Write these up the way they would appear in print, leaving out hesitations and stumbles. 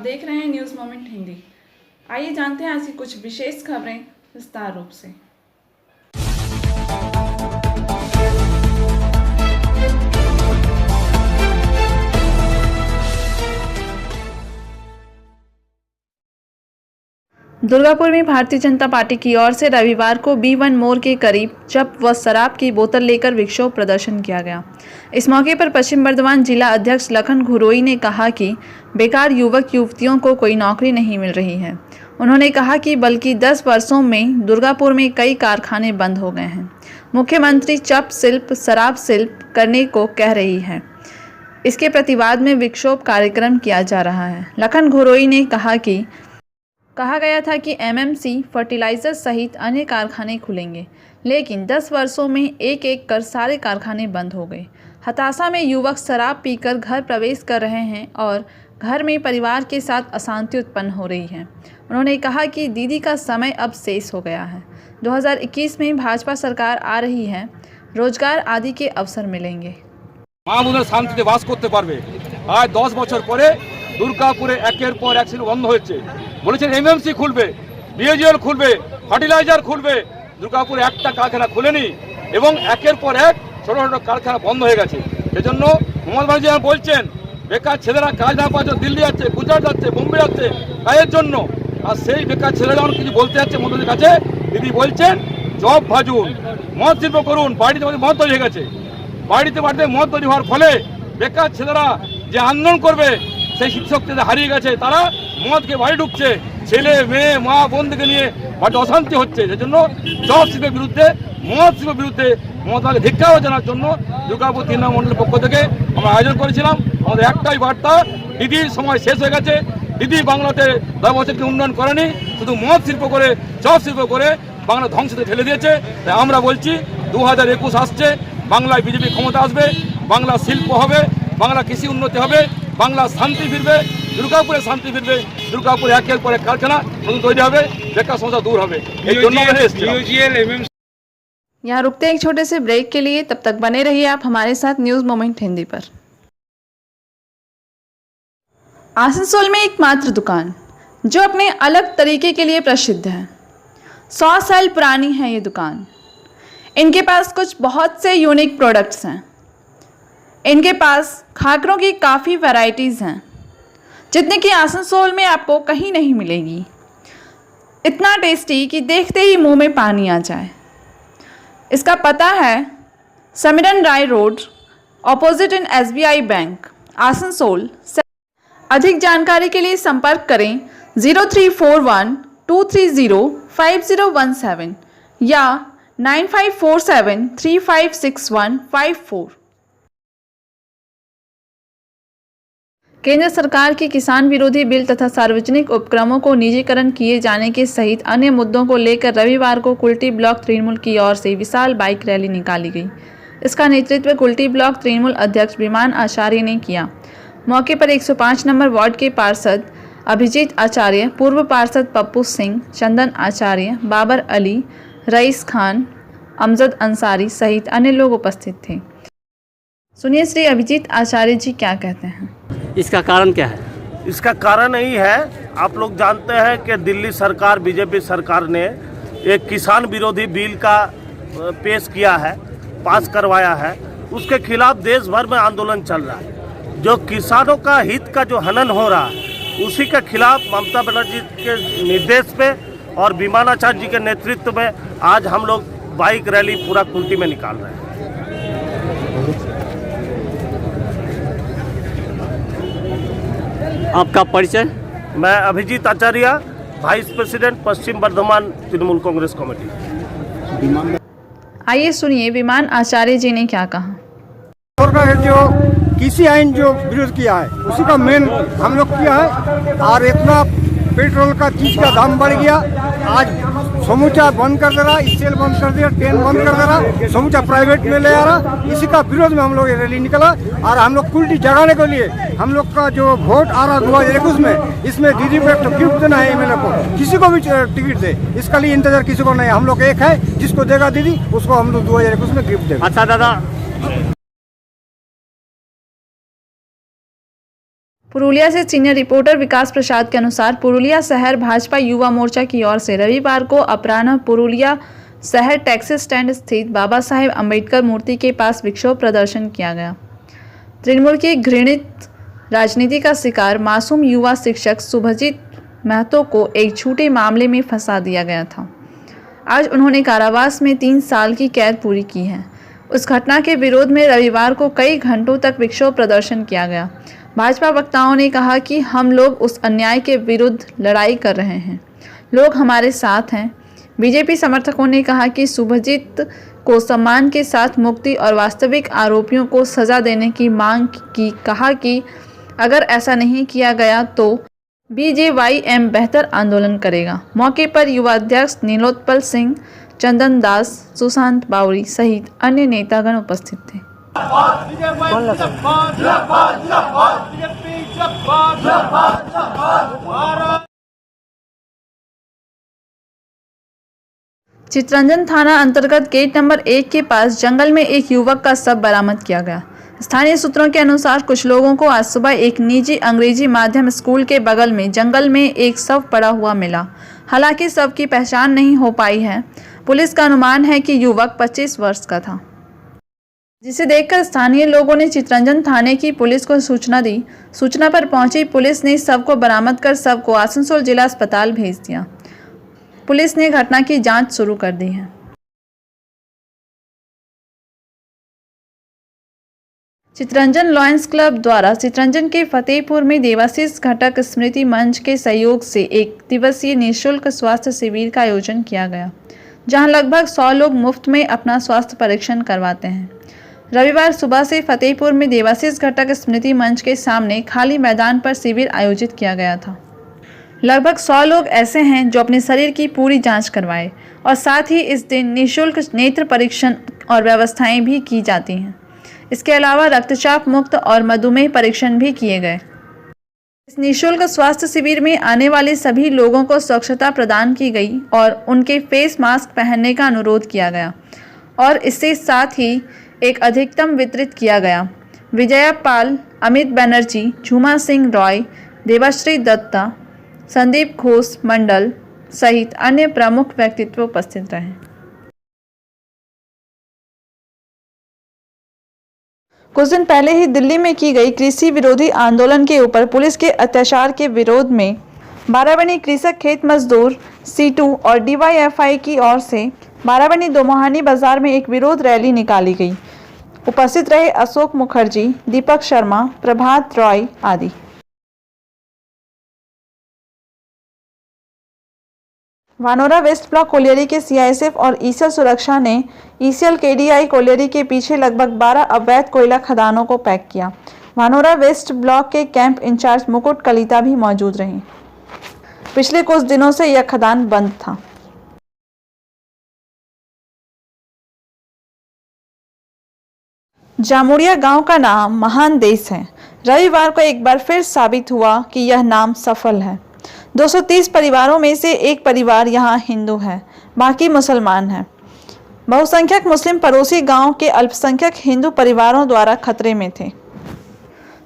देख रहे हैं न्यूज़ मोमेंट हिंदी। आइए जानते हैं आज की कुछ विशेष खबरें विस्तार रूप से। दुर्गापुर में भारतीय जनता पार्टी की ओर से रविवार को B1 मोड़ के करीब जब्त व शराब की बोतल लेकर विक्षोभ प्रदर्शन किया गया। इस मौके पर पश्चिम बर्धमान जिला अध्यक्ष लखन घुरोई ने कहा कि बेकार युवक युवतियों को कोई नौकरी नहीं मिल रही है। उन्होंने कहा कि बल्कि 10 वर्षों में दुर्गापुर में कई कारखाने बंद हो गए हैं। मुख्यमंत्री चप शिल्प शराब शिल्प करने को कह रही है। इसके प्रतिवाद में विक्षोभ कार्यक्रम किया जा रहा है। लखन घुरोई ने कहा गया था कि MMC फर्टिलाइजर सहित अन्य कारखाने खुलेंगे, लेकिन 10 वर्षों में एक एक कर सारे कारखाने बंद हो गए। हताशा में युवक शराब पीकर घर प्रवेश कर रहे हैं और घर में परिवार के साथ अशांति उत्पन्न हो रही है। उन्होंने कहा कि दीदी का समय अब शेष हो गया है। 2021 में भाजपा सरकार आ रही है, रोजगार आदि के अवसर मिलेंगे। शांति बास करते पारबे। आज 10 বছর পরে দুর্গাপুরে একের পর এক বন্ধ হয়েছে। বলেছেন MMC খুলবে, BHEL খুলবে, ফার্টিলাইজার খুলবে। দুর্গাপুরে একটা কারখানা খুলেনি এবং একের পর এক ছোট ছোট কারখানা বন্ধ হয়ে গেছে। সেজন্য মমতা ব্যানার্জি বলছেন বেকার ছেলেরা কাজ না পাচ্ছে দিল্লি যাচ্ছে, গুজরাট যাচ্ছে, বোম্বে যাচ্ছে কাজের জন্য। আর সেই বেকার ছেলেরা যখন কিছু বলতে যাচ্ছে মোদীর কাছে, দিদি বলছেন জব ভাজুন, মদ শিল্প করুন। বাড়িতে মদ তৈরি হয়ে গেছে। বাড়িতে বাড়িতে মদ তৈরি হওয়ার ফলে বেকার ছেলেরা যে আন্দোলন করবে সেই শিক্ষকদের হারিয়ে গেছে। তারা মদকে বাড়ি ঢুকছে, ছেলে মেয়ে মা বোনদেরকে নিয়ে বাড়িতে অশান্তি হচ্ছে। সেজন্য জব শিল্পের বিরুদ্ধে মদ শিল্পের বিরুদ্ধে মমতাকে ধিক্কার জানার জন্য দুর্গাপুর 3 নং মণ্ডলের পক্ষ থেকে আমরা আয়োজন করেছিলাম। আমাদের একটাই বার্তা, দিদির সময় শেষ হয়ে গেছে। দিদি বাংলাতে 10 বছরকে উন্নয়ন করেনি, শুধু মদ শিল্প করে জব শিল্প করে বাংলা ধ্বংসতে ঠেলে দিয়েছে। তাই আমরা বলছি 2021 আসছে, বাংলায় বিজেপি ক্ষমতা আসবে, বাংলা শিল্প হবে, বাংলা কৃষি উন্নতি হবে, বাংলা শান্তি ফিরবে, দুর্গাপুরে শান্তি ফিরবে, দুর্গাপুরে একের পর এক কারখানা নতুন তৈরি হবে, বেকার সমস্যা दूर হবে। এই জন্য यहाँ रुकते हैं एक छोटे से ब्रेक के लिए। तब तक बने रहिए आप हमारे साथ न्यूज़ मोमेंट हिंदी पर। आसनसोल में एकमात्र दुकान जो अपने अलग तरीके के लिए प्रसिद्ध है। 100 साल पुरानी है ये दुकान। इनके पास कुछ बहुत से यूनिक प्रोडक्ट्स हैं। इनके पास खाकरों की काफ़ी वैरायटीज़ हैं, जितने कि आसनसोल में आपको कहीं नहीं मिलेगी। इतना टेस्टी कि देखते ही मुंह में पानी आ जाए। इसका पता है Samiran Roy road, opposite in SBI bank, Asansol. अधिक जानकारी के लिए संपर्क करें 0341-230-5017 या 9547356154। केंद्र सरकार की किसान विरोधी बिल तथा सार्वजनिक उपक्रमों को निजीकरण किए जाने के सहित अन्य मुद्दों को लेकर रविवार को कुल्टी ब्लॉक तृणमूल की ओर से विशाल बाइक रैली निकाली गई। इसका नेतृत्व कुल्टी ब्लॉक तृणमूल अध्यक्ष विमान आचार्य ने किया। मौके पर 105 नंबर वार्ड के पार्षद अभिजीत आचार्य, पूर्व पार्षद पप्पू सिंह, चंदन आचार्य, बाबर अली, रईस खान, अमजद अंसारी सहित अन्य लोग उपस्थित थे। सुनिए श्री अभिजीत आचार्य जी क्या कहते हैं। इसका कारण क्या है? इसका कारण यही है, आप लोग जानते हैं कि दिल्ली सरकार बीजेपी सरकार ने एक किसान विरोधी बिल का पेश किया है, पास करवाया है। उसके खिलाफ देश भर में आंदोलन चल रहा है। जो किसानों का हित का जो हनन हो रहा है, उसी के खिलाफ ममता बनर्जी के निर्देश पे और विमानाचार्य जी के नेतृत्व में आज हम लोग बाइक रैली पूरा कुल्टी में निकाल रहे हैं। आपका परिचय? मैं अभिजीत आचार्य, वाइस प्रेसिडेंट पश्चिम बर्धमान तृणमूल कांग्रेस कमेटी। आइए सुनिए विमान आचार्य जी ने क्या कहा। जो कृषि आइन जो विरोध किया है उसी का मेन हम लोग किया है। और इतना पेट्रोल का चीज का दाम बढ़ गया, आज समूचा बंद कर दे रहा, स्टेल बंद कर दिया, ट्रेन बंद कर दे रहा, समूचा प्राइवेट में ले आ रहा। इसी का विरोध में हम लोग ये रैली निकला। और हम लोग कुल्टी जगाने के लिए हम लोग का जो वोट आ रहा 2021 में, इसमें दीदी को एक तो गिफ्ट देना है, MLA को किसी को भी टिकट दे, इसका लिए इंतजार किसी को नहीं। हम लोग एक है, जिसको देगा दीदी उसको हम लोग 2021 में गिफ्ट देंगे। अच्छा दादा, पुरुलिया से सीनियर रिपोर्टर विकास प्रसाद के अनुसार पुरुलिया शहर भाजपा युवा मोर्चा की ओर से रविवार को अपराह्न पुरुलिया शहर टैक्सी स्टैंड स्थित बाबा साहेब अम्बेडकर मूर्ति के पास विक्षोभ प्रदर्शन किया गया। तृणमूल की घृणित राजनीति का शिकार मासूम युवा शिक्षक शुभजीत महतो को एक झूठे मामले में फंसा दिया गया था। आज उन्होंने कारावास में 3 साल की कैद पूरी की है। उस घटना के विरोध में रविवार को कई घंटों तक विक्षोभ प्रदर्शन किया गया। भाजपा वक्ताओं ने कहा कि हम लोग उस अन्याय के विरुद्ध लड़ाई कर रहे हैं, लोग हमारे साथ हैं। बीजेपी समर्थकों ने कहा कि शुभजीत को सम्मान के साथ मुक्ति और वास्तविक आरोपियों को सजा देने की मांग की। कहा कि अगर ऐसा नहीं किया गया तो BJYM बेहतर आंदोलन करेगा। मौके पर युवा अध्यक्ष नीलोत्पल सिंह, चंदन दास, सुशांत बावरी सहित अन्य नेतागण उपस्थित थे। चितरंजन थाना अंतर्गत गेट नंबर 1 के पास जंगल में एक युवक का शव बरामद किया गया। स्थानीय सूत्रों के अनुसार कुछ लोगों को आज सुबह एक निजी अंग्रेजी माध्यम स्कूल के बगल में जंगल में एक शव पड़ा हुआ मिला। हालांकि शव की पहचान नहीं हो पाई है। पुलिस का अनुमान है कि युवक 25 वर्ष का था, जिसे देखकर स्थानीय लोगों ने चितरंजन थाने की पुलिस को सूचना दी। सूचना पर पहुंची पुलिस ने शव को बरामद कर शव को आसनसोल जिला अस्पताल भेज दिया। पुलिस ने घटना की जांच शुरू कर दी है। चितरंजन लॉयंस क्लब द्वारा चितरंजन के फतेहपुर में देवाशीष घटक स्मृति मंच के सहयोग से एक दिवसीय निःशुल्क स्वास्थ्य शिविर का आयोजन किया गया, जहां लगभग 100 लोग मुफ्त में अपना स्वास्थ्य परीक्षण करवाते हैं। रविवार सुबह से फतेहपुर में देवाशीष घटक स्मृति मंच के सामने खाली मैदान पर शिविर आयोजित किया गया था। लगभग 100 लोग ऐसे हैं जो अपने शरीर की पूरी जांच करवाए और साथ ही इस दिन निःशुल्क नेत्र परीक्षण और व्यवस्थाएं भी की जाती हैं। इसके अलावा रक्तचाप मुक्त और मधुमेह परीक्षण भी किए गए। इस निःशुल्क स्वास्थ्य शिविर में आने वाले सभी लोगों को स्वच्छता प्रदान की गई और उनके फेस मास्क पहनने का अनुरोध किया गया और इसके साथ ही एक अधिकतम वितरित किया गया। विजया पाल, अमित बनर्जी, झूमा सिंह रॉय, देवाश्री दत्ता, संदीप घोष मंडल सहित अन्य प्रमुख व्यक्तित्व उपस्थित रहे। कुछ दिन पहले ही दिल्ली में की गई कृषि विरोधी आंदोलन के ऊपर पुलिस के अत्याचार के विरोध में बाराबनी कृषक खेत मजदूर C2 और DYFI की ओर से बाराबनी दोमोहानी बाजार में एक विरोध रैली निकाली गई। उपस्थित रहे अशोक मुखर्जी, दीपक शर्मा, प्रभात रॉय आदि। वानोरा वेस्ट ब्लॉक कोलियरी के CISF और ईसल सुरक्षा ने ECL KDI कोलियरी के पीछे लगभग 12 अवैध कोयला खदानों को पैक किया। वानोरा वेस्ट ब्लॉक के कैंप इंचार्ज मुकुट कलिता भी मौजूद रहे। पिछले कुछ दिनों से यह खदान बंद था। जामुड़िया गांव का नाम महान देश है। रविवार को एक बार फिर साबित हुआ कि यह नाम सफल है। 230 परिवारों में से एक परिवार यहाँ हिंदू है, बाकी मुसलमान हैं। बहुसंख्यक मुस्लिम पड़ोसी गांव के अल्पसंख्यक हिंदू परिवारों द्वारा खतरे में थे।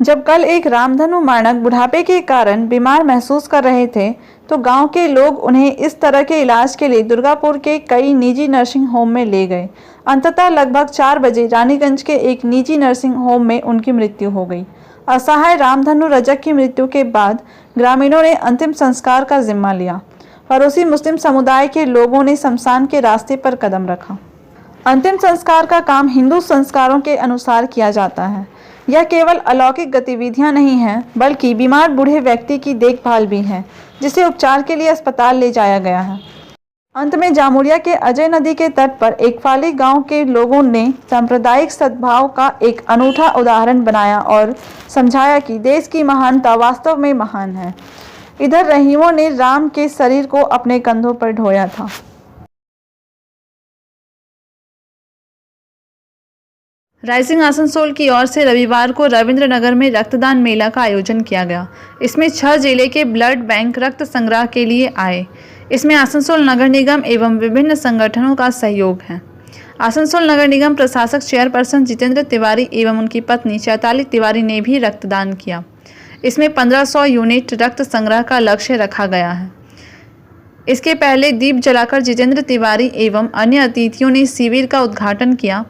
जब कल एक रामधनु मानक बुढ़ापे के कारण बीमार महसूस कर रहे थे तो गांव के लोग उन्हें इस तरह के इलाज के लिए दुर्गापुर के कई निजी नर्सिंग होम में ले गए। अंततः लगभग 4 बजे रानीगंज के एक निजी नर्सिंग होम में उनकी मृत्यु हो गई। असहाय रामधनु रजक की मृत्यु के बाद ग्रामीणों ने अंतिम संस्कार का जिम्मा लिया। पड़ोसी मुस्लिम समुदाय के लोगों ने शमशान के रास्ते पर कदम रखा। अंतिम संस्कार का काम हिंदू संस्कारों के अनुसार किया जाता है। यह केवल अलौकिक गतिविधियां नहीं हैं, बल्कि बीमार बूढ़े व्यक्ति की देखभाल भी है, जिसे उपचार के लिए अस्पताल ले जाया गया है। अंत में जामुड़िया के अजय नदी के तट पर एक फाली गांव के लोगों ने सांप्रदायिक सद्भाव का एक अनूठा उदाहरण बनाया और समझाया कि देश की महानता वास्तव में महान है। इधर रहीमों ने राम के शरीर को अपने कंधों पर ढोया था। राइजिंग आसनसोल की ओर से रविवार को रविंद्र नगर में रक्तदान मेला का आयोजन किया गया। इसमें 6 जिले के ब्लड बैंक रक्त संग्रह के लिए आए। इसमें आसनसोल नगर निगम एवं विभिन्न संगठनों का सहयोग है। आसनसोल नगर निगम प्रशासक चेयरपर्सन जितेंद्र तिवारी एवं उनकी पत्नी चैताली तिवारी ने भी रक्तदान किया। इसमें 1500 यूनिट रक्त संग्रह का लक्ष्य रखा गया है। इसके पहले दीप जलाकर जितेंद्र तिवारी एवं अन्य अतिथियों ने शिविर का उद्घाटन किया।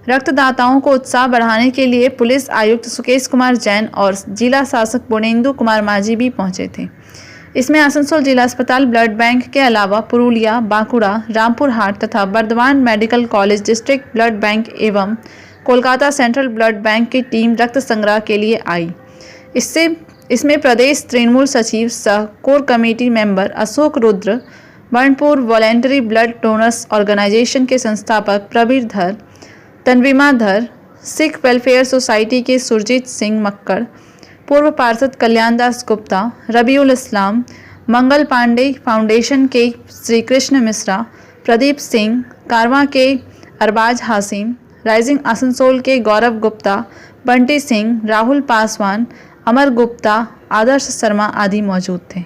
रक्तदाताओं को उत्साह बढ़ाने के लिए पुलिस आयुक्त सुकेश कुमार जैन और जिला शासक पूर्णेंदु कुमार माझी भी पहुंचे थे। इसमें आसनसोल जिला अस्पताल ब्लड बैंक के अलावा पुरुलिया, बांकुड़ा, रामपुर हाट तथा Bardhaman medical college district blood bank एवं कोलकाता सेंट्रल ब्लड बैंक की टीम रक्त संग्रह के लिए आई। इसमें प्रदेश तृणमूल सचिव सह core committee member Ashok Rudra, Burnpur voluntary blood donors organisation के संस्थापक प्रवीर धर, तनवीमा धर, सिख वेलफेयर सोसाइटी के सुरजीत सिंह मक्कड़, पूर्व पार्षद कल्याण दास गुप्ता, रबीउल इस्लाम, मंगल पांडे फाउंडेशन के श्री कृष्ण मिश्रा, प्रदीप सिंह, कारवां के अरबाज हासिम, राइजिंग आसनसोल के गौरव गुप्ता, बंटी सिंह, राहुल पासवान, अमर गुप्ता, आदर्श शर्मा आदि मौजूद थे।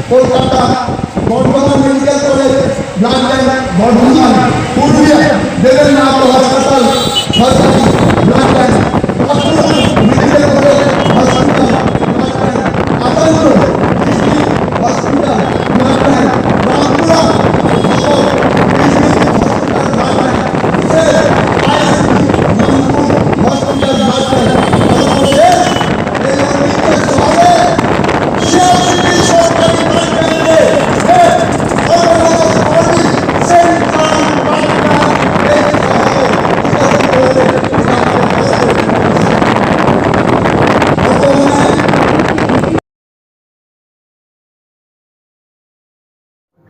Kolkata Bardhaman medical college blood bank Bardhaman, Purulia Debendranath hospital सरकारी blood bank, Bankura medical college hospital blood bank, Asansol district hospital blood bank, Rampura district hospital blood bank, से रामपुर हॉस्पिटल ब्लड बैंक और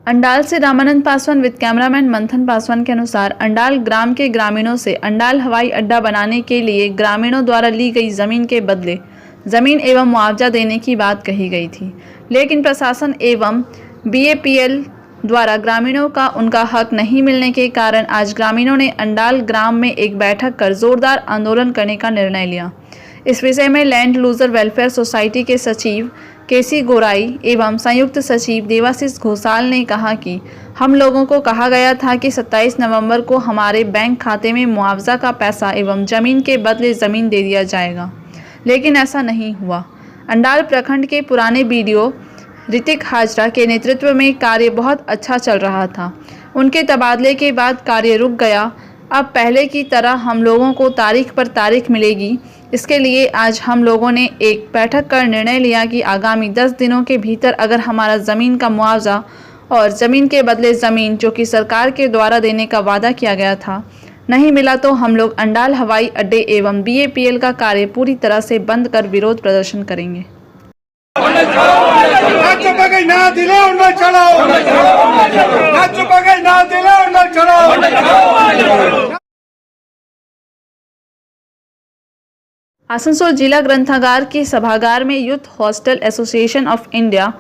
अंडाल से रामानंद पासवान विद कैमरामैन मंथन पासवान के अनुसार अंडाल ग्राम के ग्रामीणों से अंडाल हवाई अड्डा बनाने के लिए ग्रामीणों द्वारा ली गई जमीन के बदले जमीन एवं मुआवजा देने की बात कही गई थी, लेकिन प्रशासन एवं BAPL द्वारा ग्रामीणों का उनका हक नहीं मिलने के कारण आज ग्रामीणों ने अंडाल ग्राम में एक बैठक कर जोरदार आंदोलन करने का निर्णय लिया। इस विषय में लैंड लूजर वेलफेयर सोसाइटी के सचिव KC गोराई एवं संयुक्त सचिव देवाशीष घोषाल ने कहा कि हम लोगों को कहा गया था कि 27 नवंबर को हमारे बैंक खाते में मुआवजा का पैसा एवं जमीन के बदले ज़मीन दे दिया जाएगा, लेकिन ऐसा नहीं हुआ। अंडाल प्रखंड के पुराने BDO ऋतिक हाजरा के नेतृत्व में कार्य बहुत अच्छा चल रहा था। उनके तबादले के बाद कार्य रुक गया। अब पहले की तरह हम लोगों को तारीख पर तारीख मिलेगी। इसके लिए आज हम लोगों ने एक बैठक कर निर्णय लिया कि आगामी 10 दिनों के भीतर अगर हमारा ज़मीन का मुआवजा और ज़मीन के बदले ज़मीन जो कि सरकार के द्वारा देने का वादा किया गया था नहीं मिला तो हम लोग अंडाल हवाई अड्डे एवं BAPL का कार्य पूरी तरह से बंद कर विरोध प्रदर्शन करेंगे। आसनसोल जिला ग्रंथागार के सभागार में Youth Hostel Association of India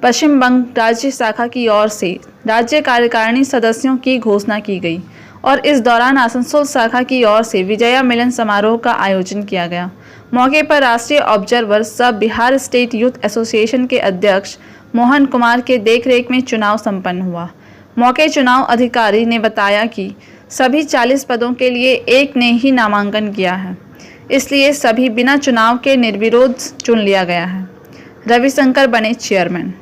Paschim Banga राज्य शाखा की ओर से राज्य कार्यकारिणी सदस्यों की घोषणा की गई और इस दौरान आसनसोल शाखा की ओर से विजया मिलन समारोह का आयोजन किया गया। मौके पर राष्ट्रीय ऑब्जर्वर सब बिहार स्टेट यूथ एसोसिएशन के अध्यक्ष मोहन कुमार के देखरेख में चुनाव संपन्न हुआ। मौके चुनाव अधिकारी ने बताया कि सभी 40 पदों के लिए एक ने ही नामांकन किया है, इसलिए सभी बिना चुनाव के निर्विरोध चुन लिया गया है। रविशंकर बने चेयरमैन।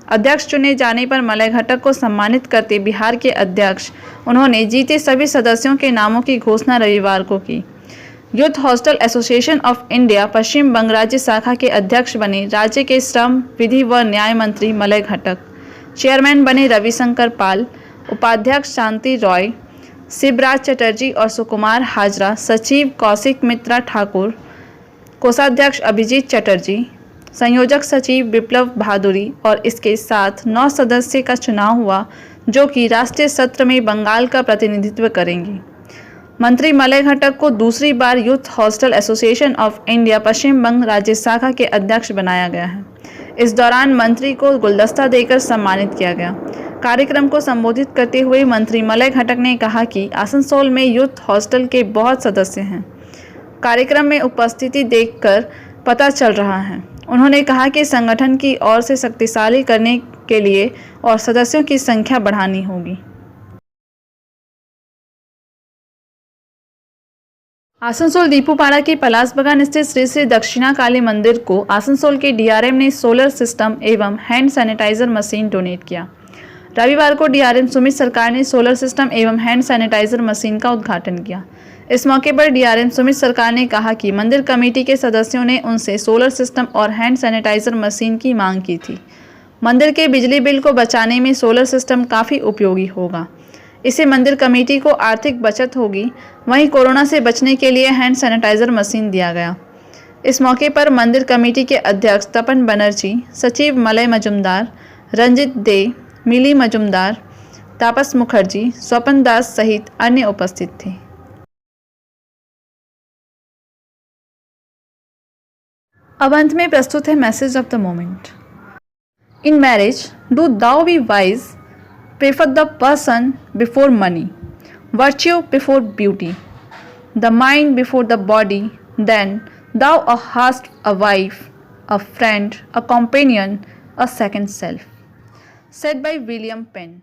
अध्यक्ष चुने जाने पर मलय घटक को सम्मानित करते बिहार के अध्यक्ष उन्होंने जीते सभी सदस्यों के नामों की घोषणा रविवार को की। Youth Hostel Association of India Paschim Banga राज्य शाखा के अध्यक्ष बने राज्य के श्रम, विधि व न्याय मंत्री मलय घटक। चेयरमैन बने रविशंकर पाल, उपाध्यक्ष शांति रॉय, शिवराज चटर्जी और सुकुमार हाजरा, सचिव कौशिक मित्रा ठाकुर, कोषाध्यक्ष अभिजीत चटर्जी, संयोजक सचिव विप्लव भादुरी और इसके साथ 9 सदस्य का चुनाव हुआ जो कि राष्ट्रीय सत्र में बंगाल का प्रतिनिधित्व करेंगे। मंत्री मलय घटक को दूसरी बार Youth Hostel Association of India Paschim Banga राज्य शाखा के अध्यक्ष बनाया गया है। इस दौरान मंत्री को गुलदस्ता देकर सम्मानित किया गया। कार्यक्रम को संबोधित करते हुए मंत्री मलय घटक ने कहा कि आसनसोल में यूथ हॉस्टल के बहुत सदस्य हैं। कार्यक्रम में उपस्थिति देखकर पता चल रहा है। उन्होंने कहा कि संगठन की ओर से शक्तिशाली करने के लिए और सदस्यों की संख्या बढ़ानी होगी। आसनसोल दीपूपाड़ा के पलास बगान स्थित श्री श्री दक्षिणा काली मंदिर को आसनसोल के डीआरएम ने सोलर सिस्टम एवं हैंड सैनिटाइजर मशीन डोनेट किया। रविवार को डीआरएम सुमित सरकार ने सोलर सिस्टम एवं हैंड सैनिटाइजर मशीन का उद्घाटन किया। इस मौके पर डीआरएम सुमित सरकार ने कहा कि मंदिर कमेटी के सदस्यों ने उनसे सोलर सिस्टम और हैंड सैनिटाइजर मशीन की मांग की थी। मंदिर के बिजली बिल को बचाने में सोलर सिस्टम काफ़ी उपयोगी होगा। इससे मंदिर कमेटी को आर्थिक बचत होगी। वहीं कोरोना से बचने के लिए हैंड सैनिटाइजर मशीन दिया गया। इस मौके पर मंदिर कमेटी के अध्यक्ष तपन बनर्जी, सचिव मलय मजुमदार, रंजित दे, मिली मजुमदार, तापस मुखर्जी, स्वपन दास सहित अन्य उपस्थित थे। अब अंत में प्रस्तुत है message of the moment. In marriage do thou be wise, prefer the person before money, virtue before beauty, the mind before the body, then thou hast a wife, a friend, a companion, a second self. Said by William Penn.